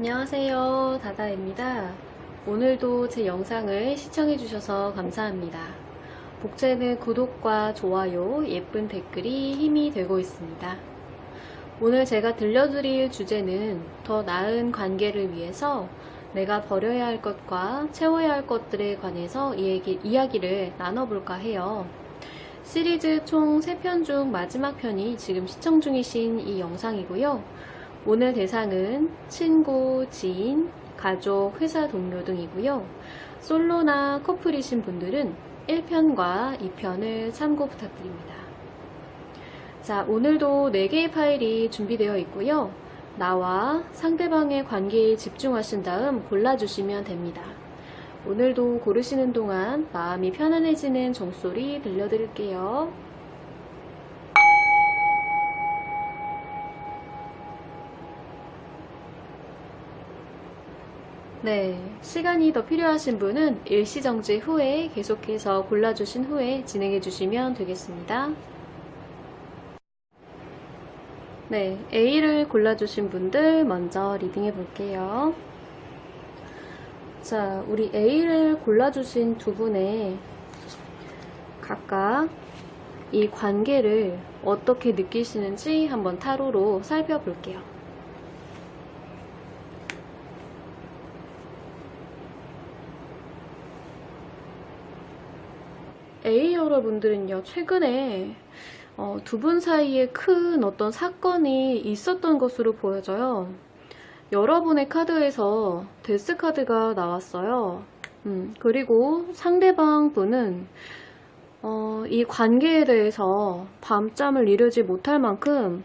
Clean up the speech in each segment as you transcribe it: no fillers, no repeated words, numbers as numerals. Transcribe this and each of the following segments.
안녕하세요, 다다입니다. 오늘도 제 영상을 시청해주셔서 감사합니다. 복채는 구독과 좋아요, 예쁜 댓글이 힘이 되고 있습니다. 오늘 제가 들려드릴 주제는 더 나은 관계를 위해서 내가 버려야 할 것과 채워야 할 것들에 관해서 이야기를 나눠볼까 해요. 시리즈 총 3편 중 마지막 편이 지금 시청 중이신 이 영상이고요. 오늘 대상은 친구, 지인, 가족, 회사 동료 등이고요. 솔로나 커플이신 분들은 1편과 2편을 참고 부탁드립니다. 자, 오늘도 4개의 파일이 준비되어 있고요. 나와 상대방의 관계에 집중하신 다음 골라주시면 됩니다. 오늘도 고르시는 동안 마음이 편안해지는 종소리 들려드릴게요. 네, 시간이 더 필요하신 분은 일시정지 후에 계속해서 골라주신 후에 진행해 주시면 되겠습니다. 네, A를 골라주신 분들 먼저 리딩해 볼게요. 자, 우리 A를 골라주신 두 분의 각각 이 관계를 어떻게 느끼시는지 한번 타로로 살펴볼게요. A 여러분들은요, 최근에 두 분 사이에 큰 어떤 사건이 있었던 것으로 보여져요. 여러분의 카드에서 데스 카드가 나왔어요. 그리고 상대방 분은 이 관계에 대해서 밤잠을 이루지 못할 만큼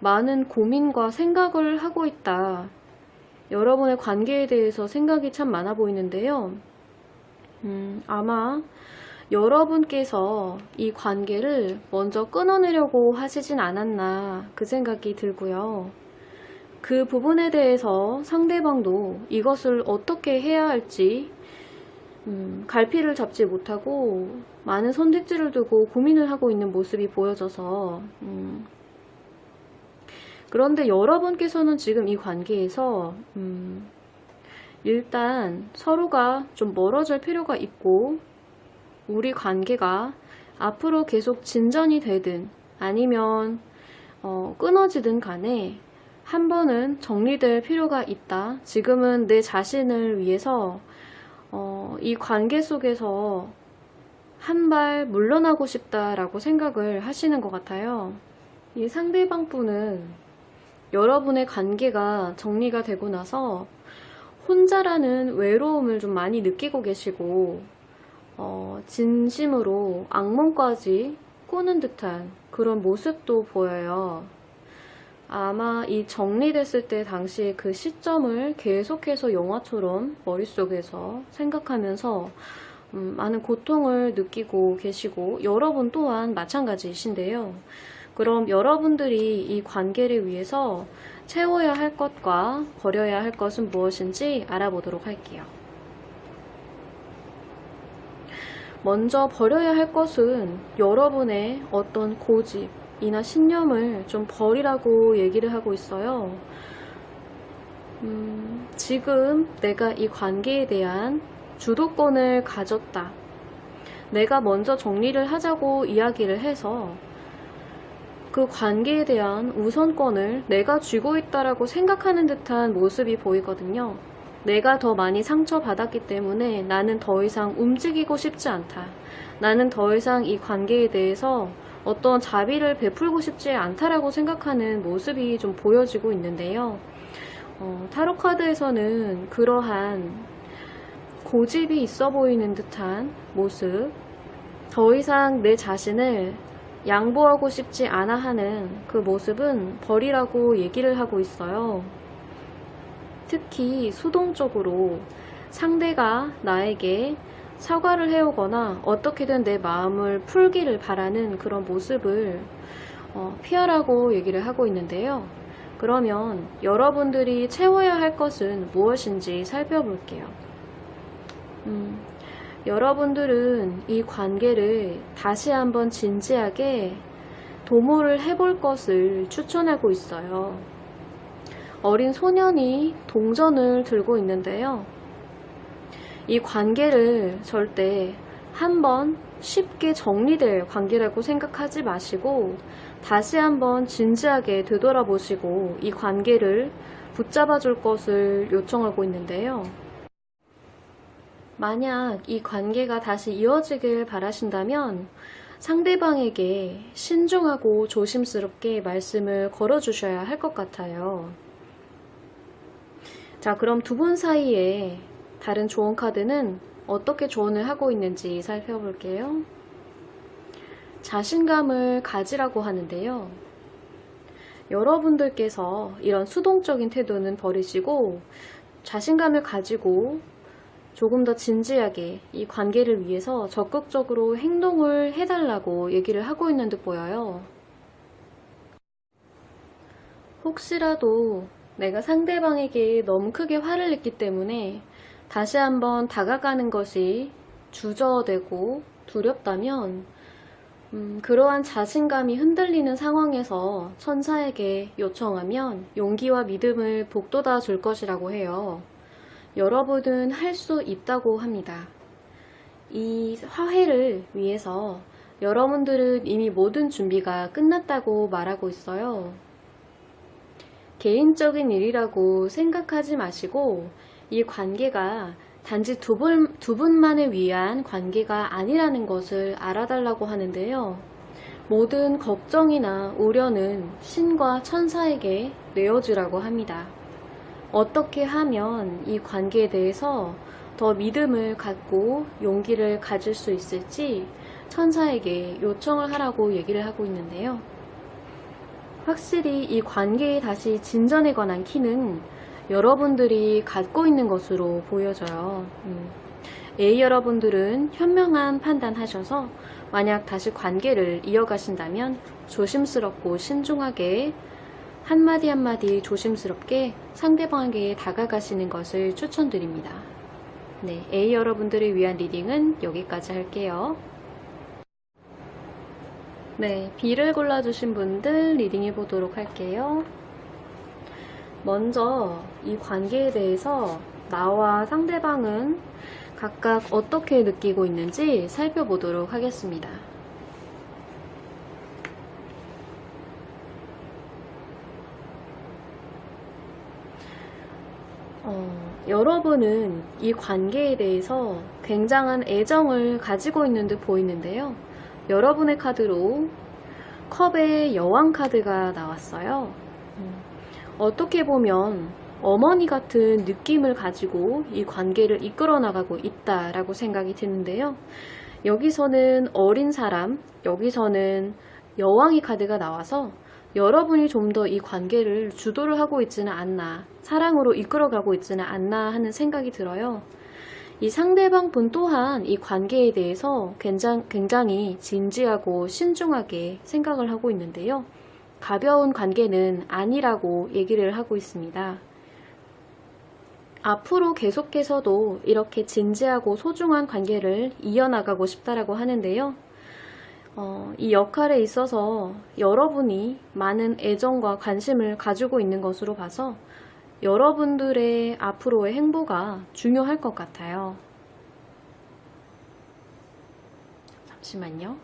많은 고민과 생각을 하고 있다. 여러분의 관계에 대해서 생각이 참 많아 보이는데요. 아마 여러분께서 이 관계를 먼저 끊어내려고 하시진 않았나 그 생각이 들고요. 그 부분에 대해서 상대방도 이것을 어떻게 해야 할지 갈피를 잡지 못하고 많은 선택지를 두고 고민을 하고 있는 모습이 보여져서 그런데 여러분께서는 지금 이 관계에서 일단 서로가 좀 멀어질 필요가 있고 우리 관계가 앞으로 계속 진전이 되든 아니면 끊어지든 간에 한 번은 정리될 필요가 있다. 지금은 내 자신을 위해서 이 관계 속에서 한 발 물러나고 싶다라고 생각을 하시는 것 같아요. 이 상대방 분은 여러분의 관계가 정리가 되고 나서 혼자라는 외로움을 좀 많이 느끼고 계시고 진심으로 악몽까지 꾸는 듯한 그런 모습도 보여요. 아마 이 정리됐을 때 당시의 그 시점을 계속해서 영화처럼 머릿속에서 생각하면서 많은 고통을 느끼고 계시고 여러분 또한 마찬가지이신데요. 그럼 여러분들이 이 관계를 위해서 채워야 할 것과 버려야 할 것은 무엇인지 알아보도록 할게요. 먼저 버려야 할 것은 여러분의 어떤 고집이나 신념을 좀 버리라고 얘기를 하고 있어요. 지금 내가 이 관계에 대한 주도권을 가졌다. 내가 먼저 정리를 하자고 이야기를 해서 그 관계에 대한 우선권을 내가 쥐고 있다라고 생각하는 듯한 모습이 보이거든요. 내가 더 많이 상처받았기 때문에 나는 더 이상 움직이고 싶지 않다. 나는 더 이상 이 관계에 대해서 어떤 자비를 베풀고 싶지 않다라고 생각하는 모습이 좀 보여지고 있는데요. 타로 카드에서는 그러한 고집이 있어 보이는 듯한 모습, 더 이상 내 자신을 양보하고 싶지 않아 하는 그 모습은 버리라고 얘기를 하고 있어요. 특히 수동적으로 상대가 나에게 사과를 해오거나 어떻게든 내 마음을 풀기를 바라는 그런 모습을 피하라고 얘기를 하고 있는데요. 그러면 여러분들이 채워야 할 것은 무엇인지 살펴볼게요. 여러분들은 이 관계를 다시 한번 진지하게 도모를 해볼 것을 추천하고 있어요. 어린 소년이 동전을 들고 있는데요. 이 관계를 절대 한번 쉽게 정리될 관계라고 생각하지 마시고 다시 한번 진지하게 되돌아보시고 이 관계를 붙잡아 줄 것을 요청하고 있는데요. 만약 이 관계가 다시 이어지길 바라신다면 상대방에게 신중하고 조심스럽게 말씀을 걸어주셔야 할 것 같아요. 자, 그럼 두 분 사이에 다른 조언 카드는 어떻게 조언을 하고 있는지 살펴볼게요. 자신감을 가지라고 하는데요. 여러분들께서 이런 수동적인 태도는 버리시고 자신감을 가지고 조금 더 진지하게 이 관계를 위해서 적극적으로 행동을 해달라고 얘기를 하고 있는 듯 보여요. 혹시라도 내가 상대방에게 너무 크게 화를 냈기 때문에 다시 한번 다가가는 것이 주저되고 두렵다면 그러한 자신감이 흔들리는 상황에서 천사에게 요청하면 용기와 믿음을 북돋아 줄 것이라고 해요. 여러분은 할 수 있다고 합니다. 이 화해를 위해서 여러분들은 이미 모든 준비가 끝났다고 말하고 있어요. 개인적인 일이라고 생각하지 마시고 이 관계가 단지 두 분만을 위한 관계가 아니라는 것을 알아달라고 하는데요. 모든 걱정이나 우려는 신과 천사에게 내어주라고 합니다. 어떻게 하면 이 관계에 대해서 더 믿음을 갖고 용기를 가질 수 있을지 천사에게 요청을 하라고 얘기를 하고 있는데요. 확실히 이 관계에 다시 진전에 관한 키는 여러분들이 갖고 있는 것으로 보여져요. A 여러분들은 현명한 판단하셔서 만약 다시 관계를 이어가신다면 조심스럽고 신중하게 한마디 한마디 조심스럽게 상대방에게 다가가시는 것을 추천드립니다. 네, A 여러분들을 위한 리딩은 여기까지 할게요. 네, B를 골라주신 분들 리딩해 보도록 할게요. 먼저 이 관계에 대해서 나와 상대방은 각각 어떻게 느끼고 있는지 살펴보도록 하겠습니다. 여러분은 이 관계에 대해서 굉장한 애정을 가지고 있는 듯 보이는데요. 여러분의 카드로 컵의 여왕 카드가 나왔어요. 어떻게 보면 어머니 같은 느낌을 가지고 이 관계를 이끌어 나가고 있다라고 생각이 드는데요. 여기서는 어린 사람, 여기서는 여왕의 카드가 나와서 여러분이 좀 더 이 관계를 주도를 하고 있지는 않나, 사랑으로 이끌어가고 있지는 않나 하는 생각이 들어요. 이 상대방 분 또한 이 관계에 대해서 굉장히 진지하고 신중하게 생각을 하고 있는데요. 가벼운 관계는 아니라고 얘기를 하고 있습니다. 앞으로 계속해서도 이렇게 진지하고 소중한 관계를 이어나가고 싶다라고 하는데요. 이 역할에 있어서 여러분이 많은 애정과 관심을 가지고 있는 것으로 봐서 여러분들의 앞으로의 행보가 중요할 것 같아요. 잠시만요.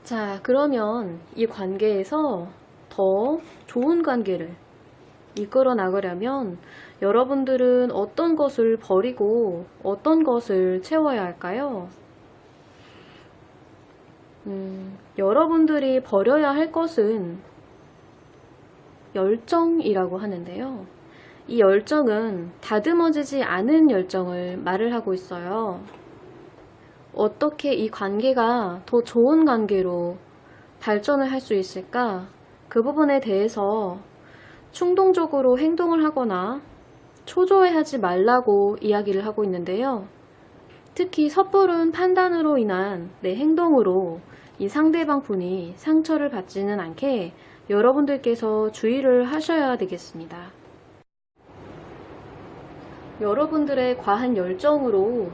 자, 그러면 이 관계에서 더 좋은 관계를 이끌어 나가려면 여러분들은 어떤 것을 버리고 어떤 것을 채워야 할까요? 여러분들이 버려야 할 것은 열정이라고 하는데요. 이 열정은 다듬어지지 않은 열정을 말을 하고 있어요. 어떻게 이 관계가 더 좋은 관계로 발전을 할 수 있을까? 그 부분에 대해서 충동적으로 행동을 하거나 초조해하지 말라고 이야기를 하고 있는데요. 특히 섣부른 판단으로 인한 내 행동으로 이 상대방 분이 상처를 받지는 않게 여러분들께서 주의를 하셔야 되겠습니다. 여러분들의 과한 열정으로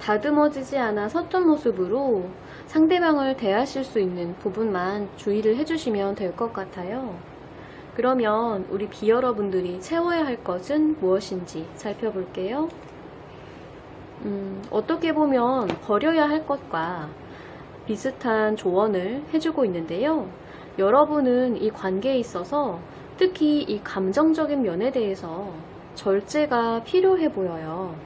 다듬어지지 않아 섰던 모습으로 상대방을 대하실 수 있는 부분만 주의를 해주시면 될 것 같아요. 그러면 우리 비 여러분들이 채워야 할 것은 무엇인지 살펴볼게요. 어떻게 보면 버려야 할 것과 비슷한 조언을 해주고 있는데요. 여러분은 이 관계에 있어서 특히 이 감정적인 면에 대해서 절제가 필요해 보여요.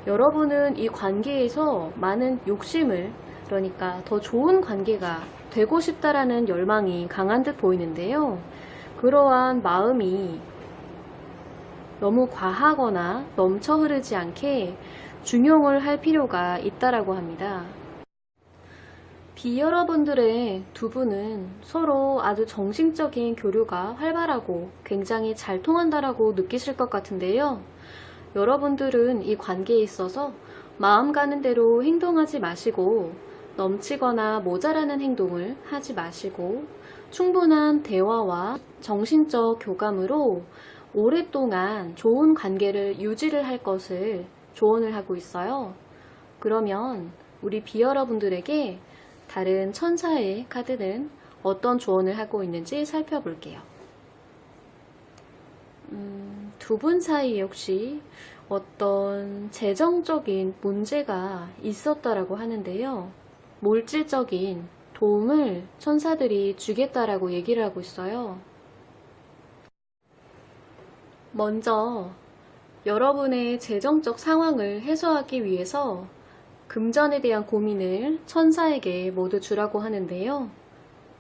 여러분은 이 관계에서 많은 욕심을, 그러니까 더 좋은 관계가 되고 싶다라는 열망이 강한 듯 보이는데요. 그러한 마음이 너무 과하거나 넘쳐 흐르지 않게 중용을 할 필요가 있다라고 합니다. 비 여러분들의 두 분은 서로 아주 정신적인 교류가 활발하고 굉장히 잘 통한다라고 느끼실 것 같은데요. 여러분들은 이 관계에 있어서 마음 가는 대로 행동하지 마시고 넘치거나 모자라는 행동을 하지 마시고 충분한 대화와 정신적 교감으로 오랫동안 좋은 관계를 유지를 할 것을 조언을 하고 있어요. 그러면 우리 비 여러분들에게 다른 천사의 카드는 어떤 조언을 하고 있는지 살펴볼게요. 두 분 사이에 혹시 어떤 재정적인 문제가 있었다라고 하는데요. 물질적인 도움을 천사들이 주겠다라고 얘기를 하고 있어요. 먼저 여러분의 재정적 상황을 해소하기 위해서 금전에 대한 고민을 천사에게 모두 주라고 하는데요.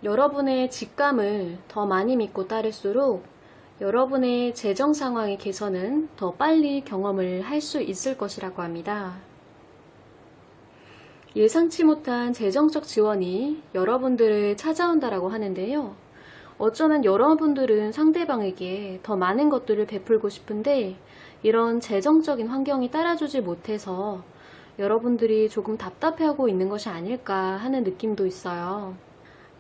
여러분의 직감을 더 많이 믿고 따를수록 여러분의 재정 상황의 개선은 더 빨리 경험을 할 수 있을 것이라고 합니다. 예상치 못한 재정적 지원이 여러분들을 찾아온다라고 하는데요. 어쩌면 여러분들은 상대방에게 더 많은 것들을 베풀고 싶은데 이런 재정적인 환경이 따라주지 못해서 여러분들이 조금 답답해하고 있는 것이 아닐까 하는 느낌도 있어요.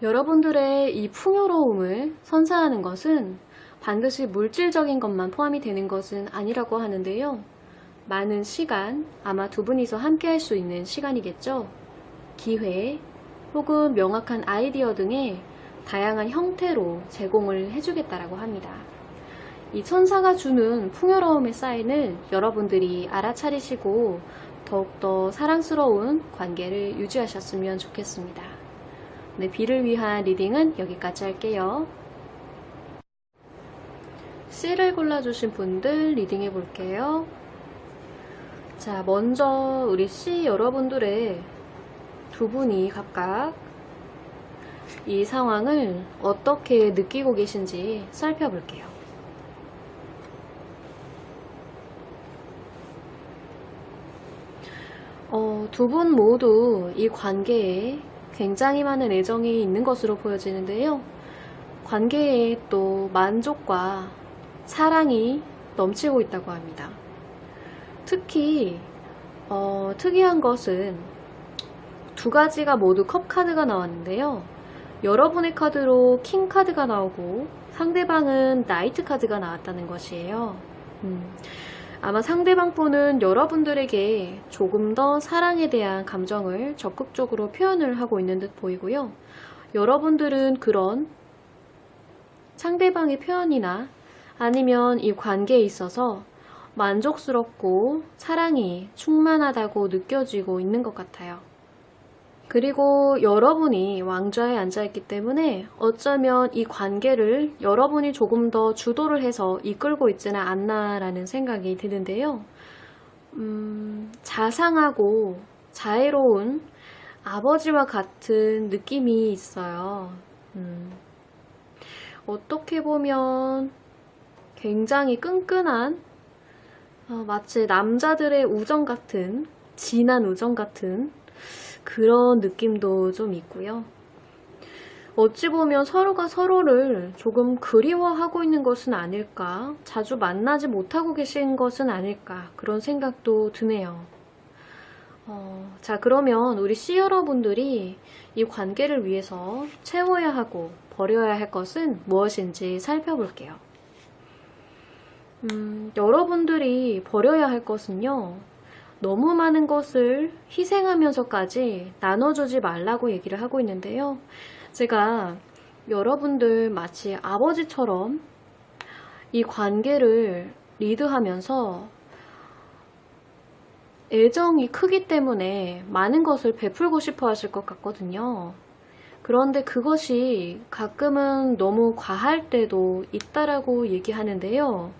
여러분들의 이 풍요로움을 선사하는 것은 반드시 물질적인 것만 포함이 되는 것은 아니라고 하는데요. 많은 시간, 아마 두 분이서 함께 할 수 있는 시간이겠죠. 기회, 혹은 명확한 아이디어 등의 다양한 형태로 제공을 해주겠다라고 합니다. 이 천사가 주는 풍요로움의 사인을 여러분들이 알아차리시고 더욱더 사랑스러운 관계를 유지하셨으면 좋겠습니다. 네, 비를 위한 리딩은 여기까지 할게요. C를 골라주신 분들 리딩해 볼게요. 자, 먼저 우리 C 여러분들의 두 분이 각각 이 상황을 어떻게 느끼고 계신지 살펴볼게요. 두 분 모두 이 관계에 굉장히 많은 애정이 있는 것으로 보여지는데요. 관계에 또 만족과 사랑이 넘치고 있다고 합니다. 특히 특이한 것은 두 가지가 모두 컵 카드가 나왔는데요. 여러분의 카드로 킹 카드가 나오고 상대방은 나이트 카드가 나왔다는 것이에요. 아마 상대방 분은 여러분들에게 조금 더 사랑에 대한 감정을 적극적으로 표현을 하고 있는 듯 보이고요. 여러분들은 그런 상대방의 표현이나 아니면 이 관계에 있어서 만족스럽고 사랑이 충만하다고 느껴지고 있는 것 같아요. 그리고 여러분이 왕좌에 앉아있기 때문에 어쩌면 이 관계를 여러분이 조금 더 주도를 해서 이끌고 있지는 않나라는 생각이 드는데요. 자상하고 자애로운 아버지와 같은 느낌이 있어요. 어떻게 보면 굉장히 끈끈한 마치 남자들의 우정 같은, 진한 우정 같은 그런 느낌도 좀 있고요. 어찌 보면 서로가 서로를 조금 그리워하고 있는 것은 아닐까, 자주 만나지 못하고 계신 것은 아닐까, 그런 생각도 드네요. 자, 그러면 우리 C 여러분들이 이 관계를 위해서 채워야 하고 버려야 할 것은 무엇인지 살펴볼게요. 여러분들이 버려야 할 것은요, 너무 많은 것을 희생하면서까지 나눠주지 말라고 얘기를 하고 있는데요. 제가 여러분들 마치 아버지처럼 이 관계를 리드하면서 애정이 크기 때문에 많은 것을 베풀고 싶어 하실 것 같거든요. 그런데 그것이 가끔은 너무 과할 때도 있다라고 얘기하는데요.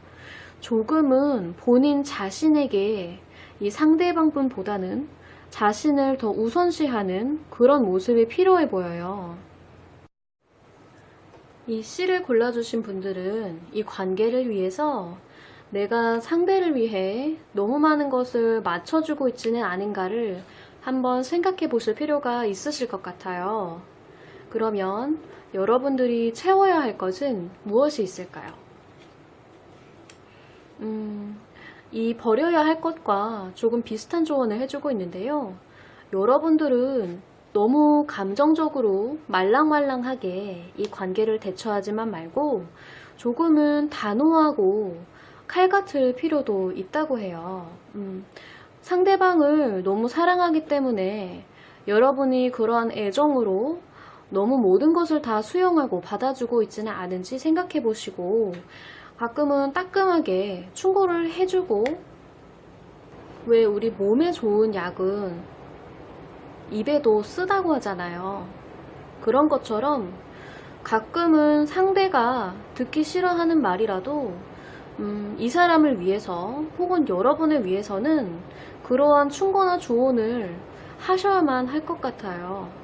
조금은 본인 자신에게 이 상대방분보다는 자신을 더 우선시하는 그런 모습이 필요해 보여요. 이 C를 골라주신 분들은 이 관계를 위해서 내가 상대를 위해 너무 많은 것을 맞춰주고 있지는 않은가를 한번 생각해 보실 필요가 있으실 것 같아요. 그러면 여러분들이 채워야 할 것은 무엇이 있을까요? 이 버려야 할 것과 조금 비슷한 조언을 해주고 있는데요. 여러분들은 너무 감정적으로 말랑말랑하게 이 관계를 대처하지만 말고 조금은 단호하고 칼 같을 필요도 있다고 해요. 상대방을 너무 사랑하기 때문에 여러분이 그러한 애정으로 너무 모든 것을 다 수용하고 받아주고 있지는 않은지 생각해 보시고 가끔은 따끔하게 충고를 해주고, 왜 우리 몸에 좋은 약은 입에도 쓰다고 하잖아요. 그런 것처럼 가끔은 상대가 듣기 싫어하는 말이라도 이 사람을 위해서 혹은 여러분을 위해서는 그러한 충고나 조언을 하셔야만 할 것 같아요.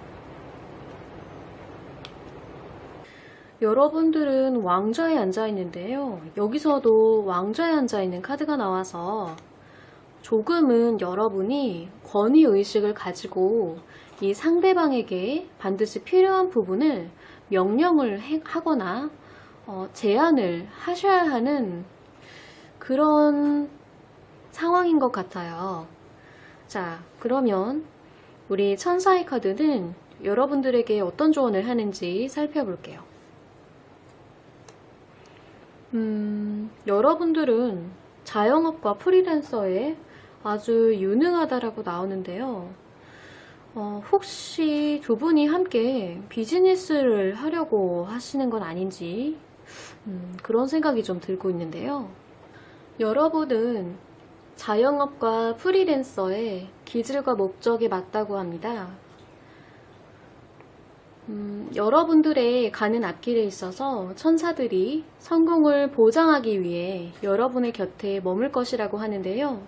여러분들은 왕좌에 앉아 있는데요. 여기서도 왕좌에 앉아 있는 카드가 나와서 조금은 여러분이 권위의식을 가지고 이 상대방에게 반드시 필요한 부분을 명령을 하거나 제안을 하셔야 하는 그런 상황인 것 같아요. 자, 그러면 우리 천사의 카드는 여러분들에게 어떤 조언을 하는지 살펴볼게요. 여러분들은 자영업과 프리랜서에 아주 유능하다라고 나오는데요. 혹시 두 분이 함께 비즈니스를 하려고 하시는 건 아닌지 그런 생각이 좀 들고 있는데요. 여러분은 자영업과 프리랜서의 기질과 목적이 맞다고 합니다. 여러분들의 가는 앞길에 있어서 천사들이 성공을 보장하기 위해 여러분의 곁에 머물 것이라고 하는데요.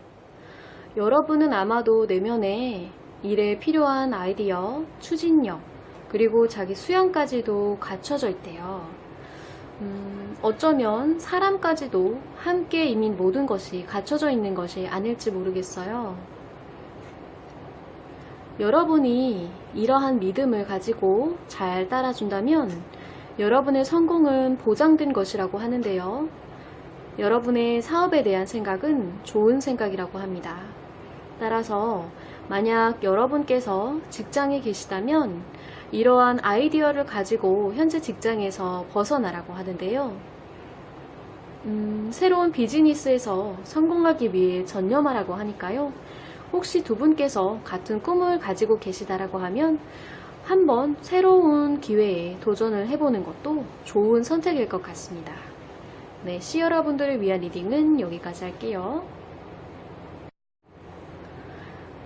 여러분은 아마도 내면에 일에 필요한 아이디어, 추진력, 그리고 자기 수양까지도 갖춰져 있대요. 어쩌면 사람까지도 함께 이미 모든 것이 갖춰져 있는 것이 아닐지 모르겠어요. 여러분이 이러한 믿음을 가지고 잘 따라준다면 여러분의 성공은 보장된 것이라고 하는데요. 여러분의 사업에 대한 생각은 좋은 생각이라고 합니다. 따라서 만약 여러분께서 직장에 계시다면 이러한 아이디어를 가지고 현재 직장에서 벗어나라고 하는데요. 새로운 비즈니스에서 성공하기 위해 전념하라고 하니까요. 혹시 두 분께서 같은 꿈을 가지고 계시다라고 하면 한번 새로운 기회에 도전을 해보는 것도 좋은 선택일 것 같습니다. 네, C 여러분들을 위한 리딩은 여기까지 할게요.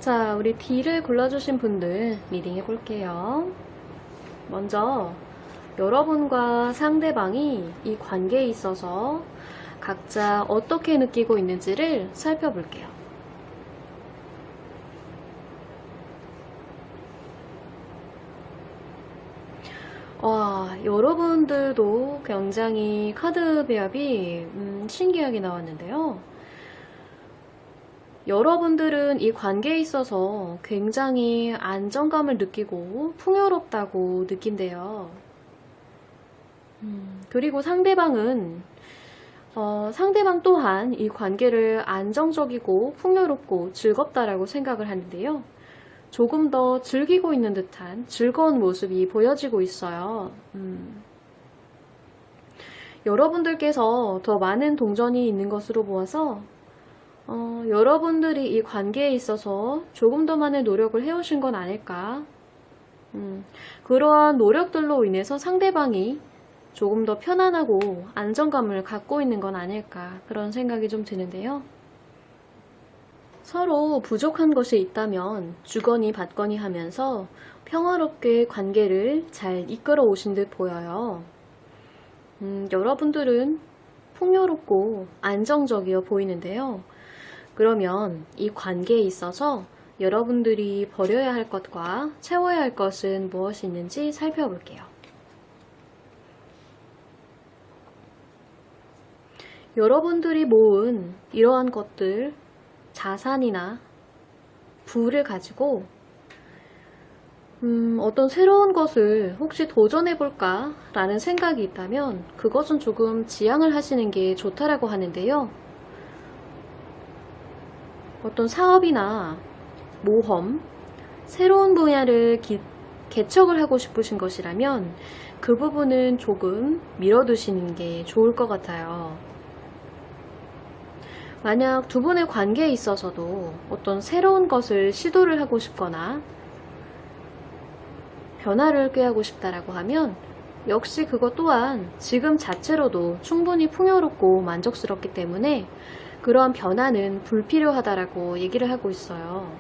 자, 우리 D를 골라주신 분들 리딩 해볼게요. 먼저 여러분과 상대방이 이 관계에 있어서 각자 어떻게 느끼고 있는지를 살펴볼게요. 여러분들도 굉장히 카드 배합이 신기하게 나왔는데요. 여러분들은 이 관계에 있어서 굉장히 안정감을 느끼고 풍요롭다고 느낀대요. 그리고 상대방 또한 이 관계를 안정적이고 풍요롭고 즐겁다라고 생각을 하는데요. 조금 더 즐기고 있는 듯한 즐거운 모습이 보여지고 있어요. 여러분들께서 더 많은 동전이 있는 것으로 보아서 여러분들이 이 관계에 있어서 조금 더 많은 노력을 해오신 건 아닐까. 그러한 노력들로 인해서 상대방이 조금 더 편안하고 안정감을 갖고 있는 건 아닐까, 그런 생각이 좀 드는데요. 서로 부족한 것이 있다면 주거니 받거니 하면서 평화롭게 관계를 잘 이끌어 오신 듯 보여요. 여러분들은 풍요롭고 안정적이어 보이는데요. 그러면 이 관계에 있어서 여러분들이 버려야 할 것과 채워야 할 것은 무엇이 있는지 살펴볼게요. 여러분들이 모은 이러한 것들, 자산이나 부를 가지고 어떤 새로운 것을 혹시 도전해볼까 라는 생각이 있다면 그것은 조금 지양을 하시는 게 좋다라고 하는데요. 어떤 사업이나 모험, 새로운 분야를 개척을 하고 싶으신 것이라면 그 부분은 조금 미뤄두시는 게 좋을 것 같아요. 만약 두 분의 관계에 있어서도 어떤 새로운 것을 시도를 하고 싶거나 변화를 꾀하고 싶다라고 하면 역시 그것 또한 지금 자체로도 충분히 풍요롭고 만족스럽기 때문에 그러한 변화는 불필요하다라고 얘기를 하고 있어요.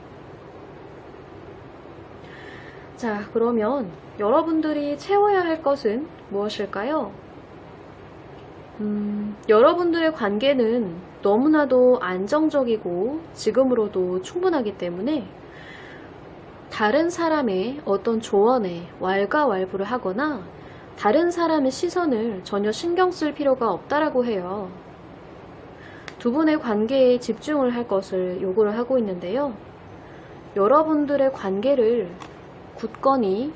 자, 그러면 여러분들이 채워야 할 것은 무엇일까요? 여러분들의 관계는 너무나도 안정적이고 지금으로도 충분하기 때문에 다른 사람의 어떤 조언에 왈가왈부를 하거나 다른 사람의 시선을 전혀 신경 쓸 필요가 없다라고 해요. 두 분의 관계에 집중을 할 것을 요구를 하고 있는데요. 여러분들의 관계를 굳건히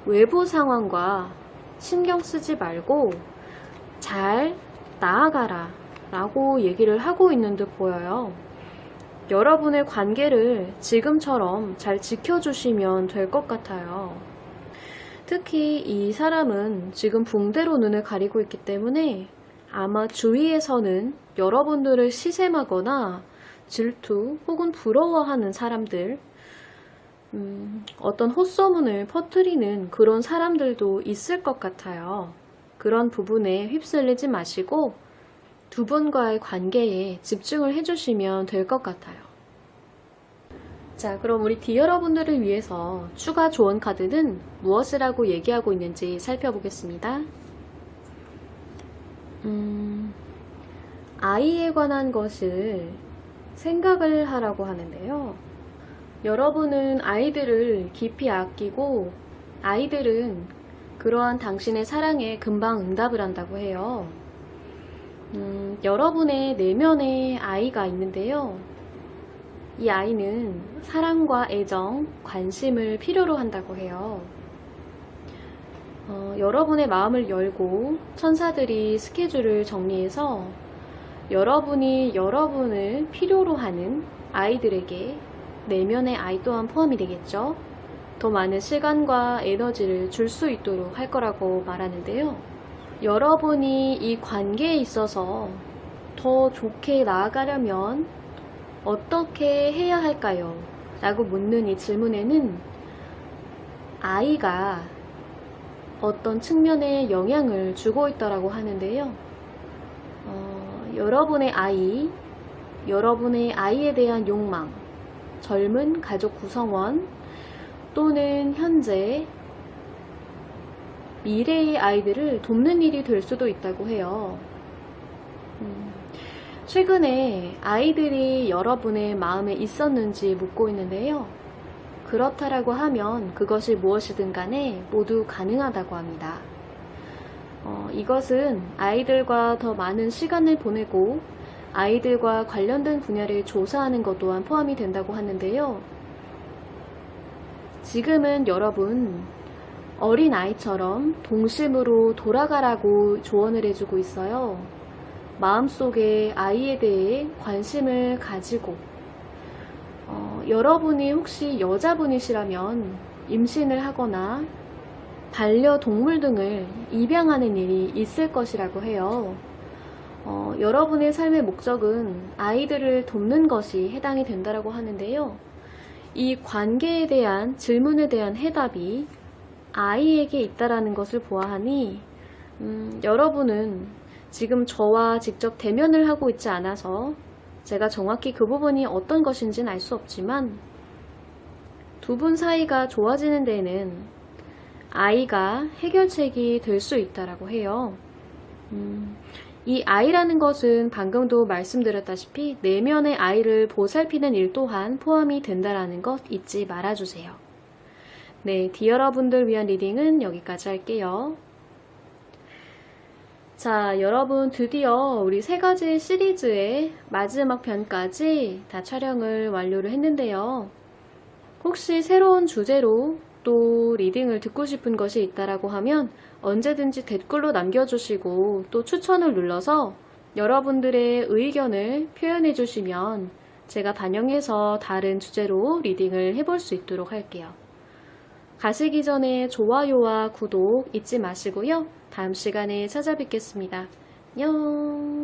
외부 상황과 신경 쓰지 말고 잘 나아가라 라고 얘기를 하고 있는 듯 보여요. 여러분의 관계를 지금처럼 잘 지켜주시면 될 것 같아요. 특히 이 사람은 지금 붕대로 눈을 가리고 있기 때문에 아마 주위에서는 여러분들을 시샘하거나 질투 혹은 부러워하는 사람들, 어떤 헛소문을 퍼뜨리는 그런 사람들도 있을 것 같아요. 그런 부분에 휩쓸리지 마시고 두 분과의 관계에 집중을 해주시면 될 것 같아요. 자, 그럼 우리 D 여러분들을 위해서 추가 조언 카드는 무엇이라고 얘기하고 있는지 살펴보겠습니다. 아이에 관한 것을 생각을 하라고 하는데요. 여러분은 아이들을 깊이 아끼고 아이들은 그러한 당신의 사랑에 금방 응답을 한다고 해요. 여러분의 내면에 아이가 있는데요. 이 아이는 사랑과 애정, 관심을 필요로 한다고 해요. 여러분의 마음을 열고 천사들이 스케줄을 정리해서 여러분이 여러분을 필요로 하는 아이들에게 내면의 아이 또한 포함이 되겠죠. 더 많은 시간과 에너지를 줄 수 있도록 할 거라고 말하는데요. 여러분이 이 관계에 있어서 더 좋게 나아가려면 어떻게 해야 할까요? 라고 묻는 이 질문에는 아이가 어떤 측면에 영향을 주고 있다고 하는데요. 여러분의 아이, 여러분의 아이에 대한 욕망, 젊은 가족 구성원 또는 현재 미래의 아이들을 돕는 일이 될 수도 있다고 해요. 최근에 아이들이 여러분의 마음에 있었는지 묻고 있는데요. 그렇다라고 하면 그것이 무엇이든 간에 모두 가능하다고 합니다. 이것은 아이들과 더 많은 시간을 보내고 아이들과 관련된 분야를 조사하는 것 또한 포함이 된다고 하는데요. 지금은 여러분 어린 아이처럼 동심으로 돌아가라고 조언을 해주고 있어요. 마음속에 아이에 대해 관심을 가지고 여러분이 혹시 여자분이시라면 임신을 하거나 반려동물 등을 입양하는 일이 있을 것이라고 해요. 여러분의 삶의 목적은 아이들을 돕는 것이 해당이 된다고 하는데요. 이 관계에 대한 질문에 대한 해답이 아이에게 있다라는 것을 보아하니 여러분은 지금 저와 직접 대면을 하고 있지 않아서 제가 정확히 그 부분이 어떤 것인지는 알 수 없지만 두 분 사이가 좋아지는 데에는 아이가 해결책이 될 수 있다라고 해요. 이 아이라는 것은 방금도 말씀드렸다시피 내면의 아이를 보살피는 일 또한 포함이 된다라는 것 잊지 말아주세요. 네, 디어러분들 위한 리딩은 여기까지 할게요. 자, 여러분 드디어 우리 3가지 시리즈의 마지막 편까지 다 촬영을 완료를 했는데요. 혹시 새로운 주제로 또 리딩을 듣고 싶은 것이 있다라고 하면 언제든지 댓글로 남겨주시고 또 추천을 눌러서 여러분들의 의견을 표현해 주시면 제가 반영해서 다른 주제로 리딩을 해볼 수 있도록 할게요. 가시기 전에 좋아요와 구독 잊지 마시고요. 다음 시간에 찾아뵙겠습니다. 안녕.